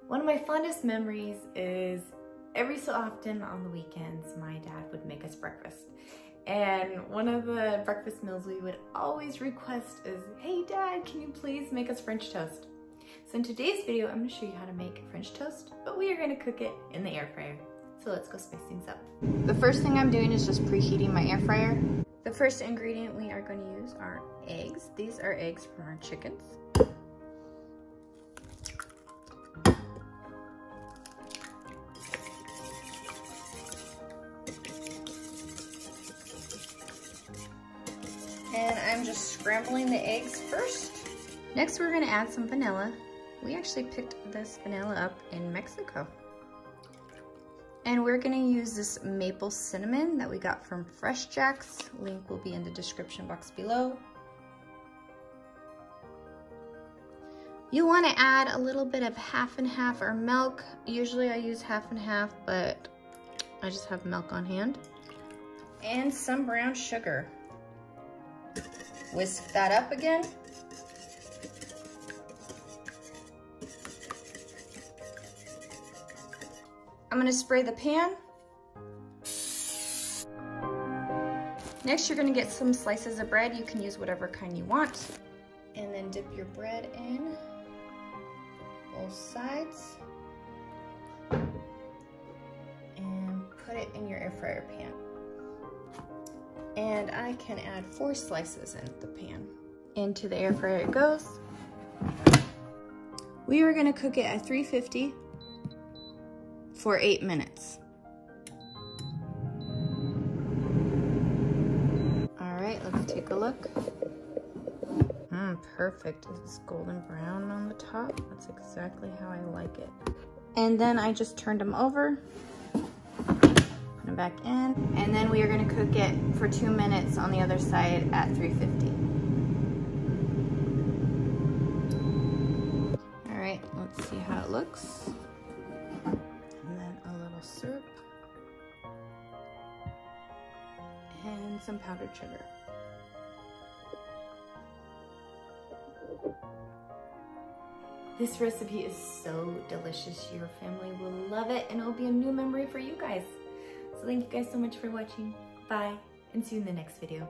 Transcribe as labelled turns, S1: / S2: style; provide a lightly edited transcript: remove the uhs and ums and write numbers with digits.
S1: One of my fondest memories is every so often on the weekends, my dad would make us breakfast. And one of the breakfast meals we would always request is, hey Dad, can you please make us French toast? So in today's video, I'm gonna show you how to make French toast, but we are gonna cook it in the air fryer. So let's go spice things up.
S2: The first thing I'm doing is just preheating my air fryer.
S1: The first ingredient we are going to use are eggs. These are eggs from our chickens.
S2: And I'm just scrambling the eggs first.
S1: Next, we're gonna add some vanilla. We actually picked this vanilla up in Mexico. And we're gonna use this maple cinnamon that we got from Fresh Jacks. Link will be in the description box below. You wanna add a little bit of half and half or milk. Usually I use half and half, but I just have milk on hand.
S2: And some brown sugar. Whisk that up again. I'm gonna spray the pan. Next, you're gonna get some slices of bread. You can use whatever kind you want. And then dip your bread in both sides. And put it in your air fryer pan. And I can add 4 slices in the pan. Into the air fryer it goes. We are gonna cook it at 350 for 8 minutes. All right, let's take a look. Perfect. It's golden brown on the top. That's exactly how I like it. And then I just turned them over. Put them back in. And then we are gonna cook it for 2 minutes on the other side at 350. All right, let's see how it looks. And then a little syrup. And some powdered sugar.
S1: This recipe is so delicious. Your family will love it and it will be a new memory for you guys. So thank you guys so much for watching. Bye, and see you in the next video.